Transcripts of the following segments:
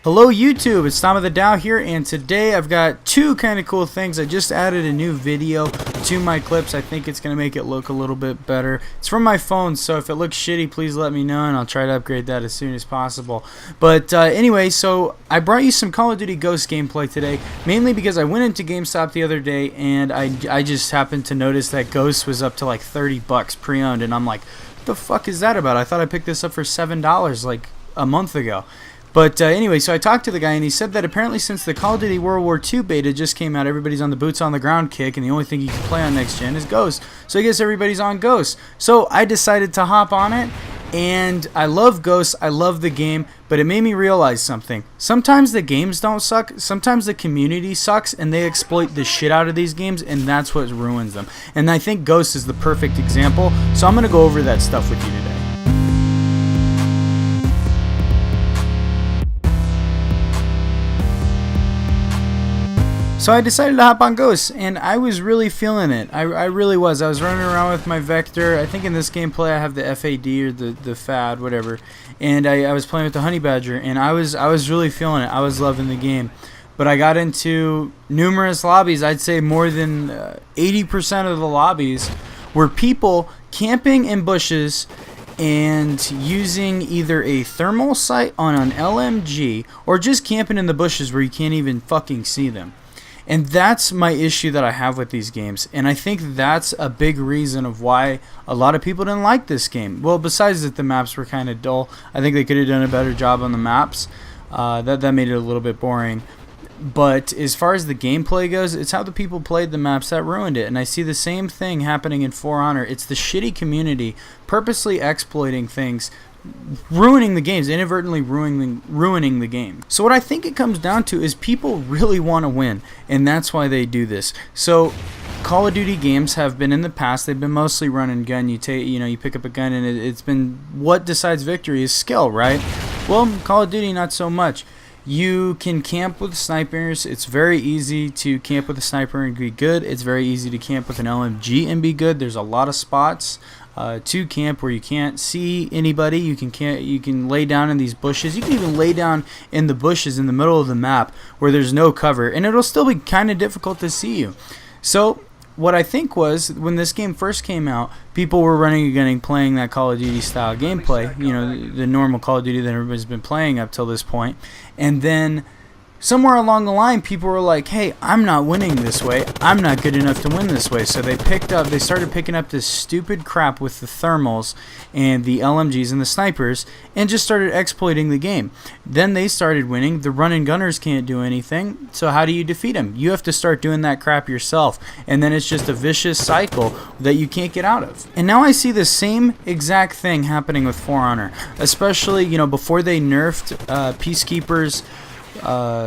Hello YouTube, it's Tom of the Dow here, and today I've got two kind of cool things. I just added a new video to my clips. I think it's going to make it look a little bit better. It's from my phone, so if it looks shitty, please let me know and I'll try to upgrade that as soon as possible. But anyway, so I brought you some Call of Duty Ghost gameplay today, mainly because I went into GameStop the other day and I just happened to notice that Ghost was up to like 30 bucks pre-owned, and I'm like, what the fuck is that about? I thought I picked this up for $7 like a month ago. But anyway, so I talked to the guy and he said that apparently since the Call of Duty World War II beta just came out, everybody's on the boots on the ground kick, and the only thing you can play on next gen is Ghost. So I guess everybody's on Ghost. So I decided to hop on it, and I love Ghost, I love the game, but it made me realize something. Sometimes the games don't suck, sometimes the community sucks, and they exploit the shit out of these games, and that's what ruins them. And I think Ghost is the perfect example, so I'm going to go over that stuff with you today. So I decided to hop on Ghost, and I was really feeling it. I really was. I was running around with my Vector. I think in this gameplay I have the FAD or the FAD, whatever. And I was playing with the Honey Badger, and I was really feeling it. I was loving the game. But I got into numerous lobbies. I'd say more than 80% of the lobbies were people camping in bushes and using either a thermal sight on an LMG or just camping in the bushes where you can't even fucking see them. And that's my issue that I have with these games, and I think that's a big reason of why a lot of people didn't like this game. Well, besides that the maps were kind of dull, I think they could have done a better job on the maps. That made it a little bit boring. But as far as the gameplay goes, it's how the people played the maps that ruined it. And I see the same thing happening in For Honor. It's the shitty community purposely exploiting things, ruining the games, inadvertently ruining the game. So what I think it comes down to is people really want to win, and that's why they do this. So Call of Duty games have been in the past, they've been mostly run and gun. You pick up a gun, and it's been what decides victory is skill, right? Well, Call of Duty not so much. You can camp with snipers. It's very easy to camp with a sniper and be good. It's very easy to camp with an LMG and be good. There's a lot of spots to camp where you can't see anybody. You can lay down in these bushes. You can even lay down in the bushes in the middle of the map where there's no cover, and it'll still be kind of difficult to see you. So what I think was, when this game first came out, people were running and gunning, playing that Call of Duty style gameplay, the normal Call of Duty that everybody's been playing up till this point. And then somewhere along the line, people were like, hey, I'm not winning this way. I'm not good enough to win this way. So they started picking up this stupid crap with the thermals and the LMGs and the snipers and just started exploiting the game. Then they started winning. The run and gunners can't do anything. So how do you defeat them? You have to start doing that crap yourself. And then it's just a vicious cycle that you can't get out of. And now I see the same exact thing happening with For Honor. Especially, before they nerfed Peacekeeper's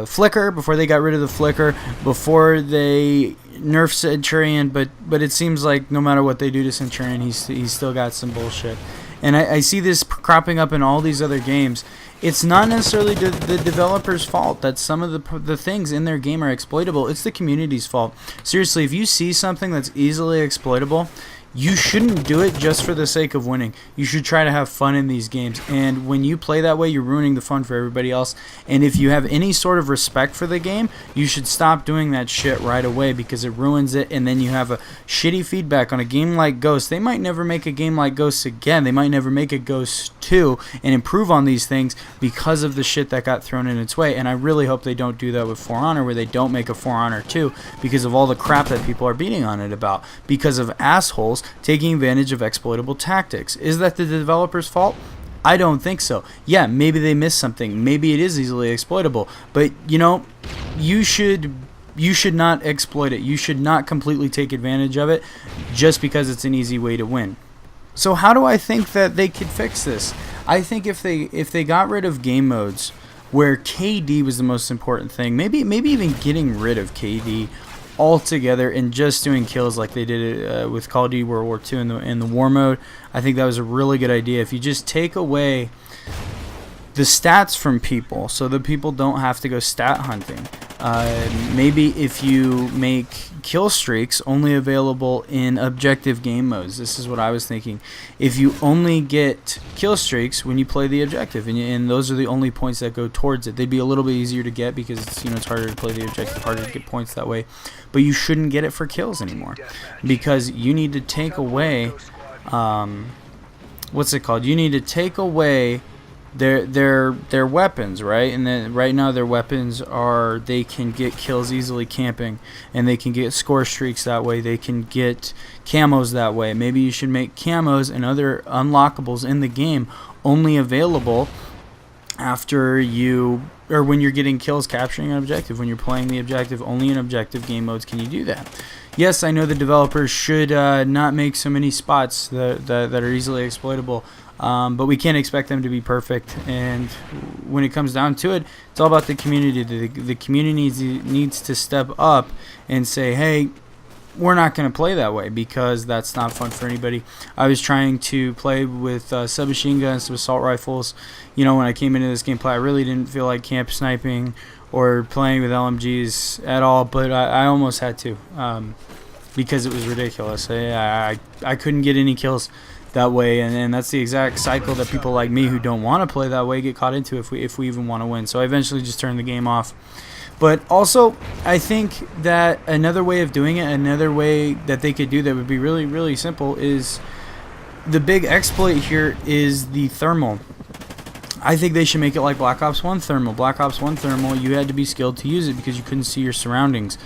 flicker, before they got rid of the flicker, before they nerfed Centurion, but it seems like no matter what they do to Centurion, he's still got some bullshit. And I see this cropping up in all these other games. It's not necessarily the developer's fault that some of the things in their game are exploitable. It's the community's fault. Seriously, if you see something that's easily exploitable, you shouldn't do it just for the sake of winning. You should try to have fun in these games. And when you play that way, you're ruining the fun for everybody else. And if you have any sort of respect for the game, you should stop doing that shit right away, because it ruins it. And then you have a shitty feedback on a game like Ghost. They might never make a game like Ghost again. They might never make a Ghost 2 and improve on these things because of the shit that got thrown in its way. And I really hope they don't do that with For Honor, where they don't make a For Honor 2 because of all the crap that people are beating on it about, because of assholes taking advantage of exploitable tactics. Is that the developer's fault? I don't think so. Yeah, maybe they missed something. Maybe it is easily exploitable. But, you should not exploit it. You should not completely take advantage of it just because it's an easy way to win. So how do I think that they could fix this? I think if they got rid of game modes where KD was the most important thing, maybe even getting rid of KD altogether and just doing kills like they did it with Call of Duty World War II in the war mode, I think that was a really good idea. If you just take away the stats from people so that people don't have to go stat hunting, maybe if you make kill streaks only available in objective game modes. This is what I was thinking. If you only get kill streaks when you play the objective, and those are the only points that go towards it, they'd be a little bit easier to get because it's, it's harder to play the objective, harder to get points that way. But you shouldn't get it for kills anymore, because you need to take away what's it called? You need to take away their weapons, right? And then right now their weapons are, they can get kills easily camping, and they can get score streaks that way. They can get camos that way. Maybe you should make camos and other unlockables in the game only available after you, or when you're getting kills capturing an objective. When you're playing the objective, only in objective game modes can you do that. Yes, I know the developers should not make so many spots that are easily exploitable, but we can't expect them to be perfect. And when it comes down to it, it's all about the community. The community needs to step up and say, hey, we're not going to play that way, because that's not fun for anybody. I was trying to play with submachine guns, some assault rifles. When I came into this gameplay, I really didn't feel like camp sniping or playing with LMGs at all, but I almost had to, because it was ridiculous. I couldn't get any kills that way, and that's the exact cycle that people like me who don't want to play that way get caught into if we even want to win. So I eventually just turned the game off. But also, I think that another way of doing it, another way that they could do that would be really, really simple, is the big exploit here is the thermal. I think they should make it like Black Ops 1 thermal. Black Ops 1 thermal, you had to be skilled to use it because you couldn't see your surroundings.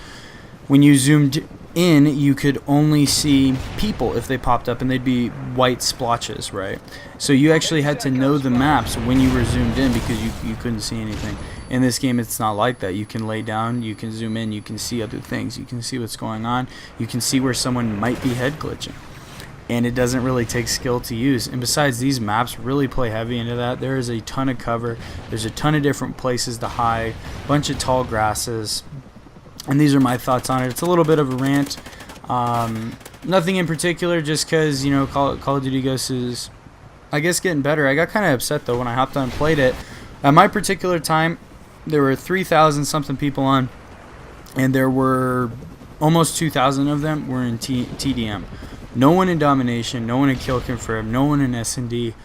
When you zoomed in, you could only see people if they popped up, and they'd be white splotches, right? So you actually had to know the maps when you were zoomed in, because you couldn't see anything. In this game, it's not like that. You can lay down, you can zoom in, you can see other things, you can see what's going on, you can see where someone might be head glitching. And it doesn't really take skill to use. And besides, these maps really play heavy into that. There is a ton of cover, there's a ton of different places to hide, a bunch of tall grasses. And these are my thoughts on it. It's a little bit of a rant. Nothing in particular, just because, Call of Duty Ghosts is, I guess, getting better. I got kind of upset, though, when I hopped on and played it. At my particular time, there were 3,000 something people on, and there were almost 2,000 of them were in TDM. No one in domination, no one in kill confirm, no one in S&D.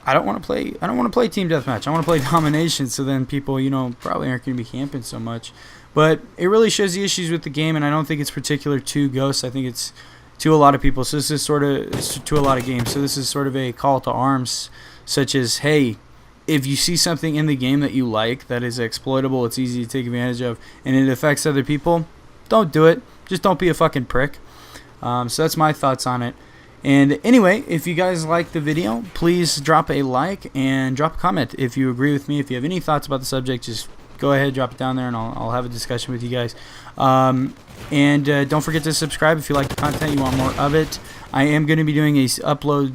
I don't want to play team deathmatch. I want to play domination, so then people, probably aren't going to be camping so much. But it really shows the issues with the game, and I don't think it's particular to Ghosts. I think it's to a lot of people. So this is sort of to a lot of games. So this is sort of a call to arms, such as, hey, if you see something in the game that you like, that is exploitable, it's easy to take advantage of, and it affects other people, don't do it. Just don't be a fucking prick. So that's my thoughts on it. And anyway, if you guys like the video, please drop a like and drop a comment if you agree with me. If you have any thoughts about the subject, just go ahead, drop it down there, and I'll have a discussion with you guys. And don't forget to subscribe if you like the content, you want more of it. I am going to be doing a upload,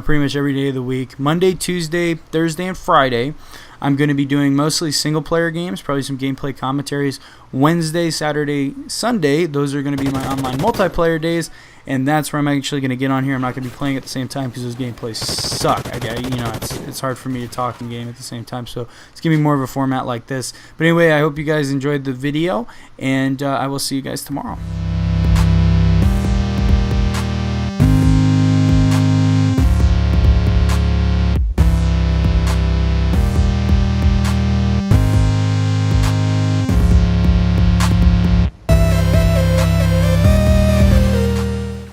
pretty much every day of the week. Monday, Tuesday, Thursday, and Friday. I'm going to be doing mostly single-player games, probably some gameplay commentaries. Wednesday, Saturday, Sunday, those are going to be my online multiplayer days, and that's where I'm actually going to get on here. I'm not going to be playing at the same time because those gameplays suck. It's hard for me to talk and game at the same time, so it's going to be more of a format like this. But anyway, I hope you guys enjoyed the video, and I will see you guys tomorrow.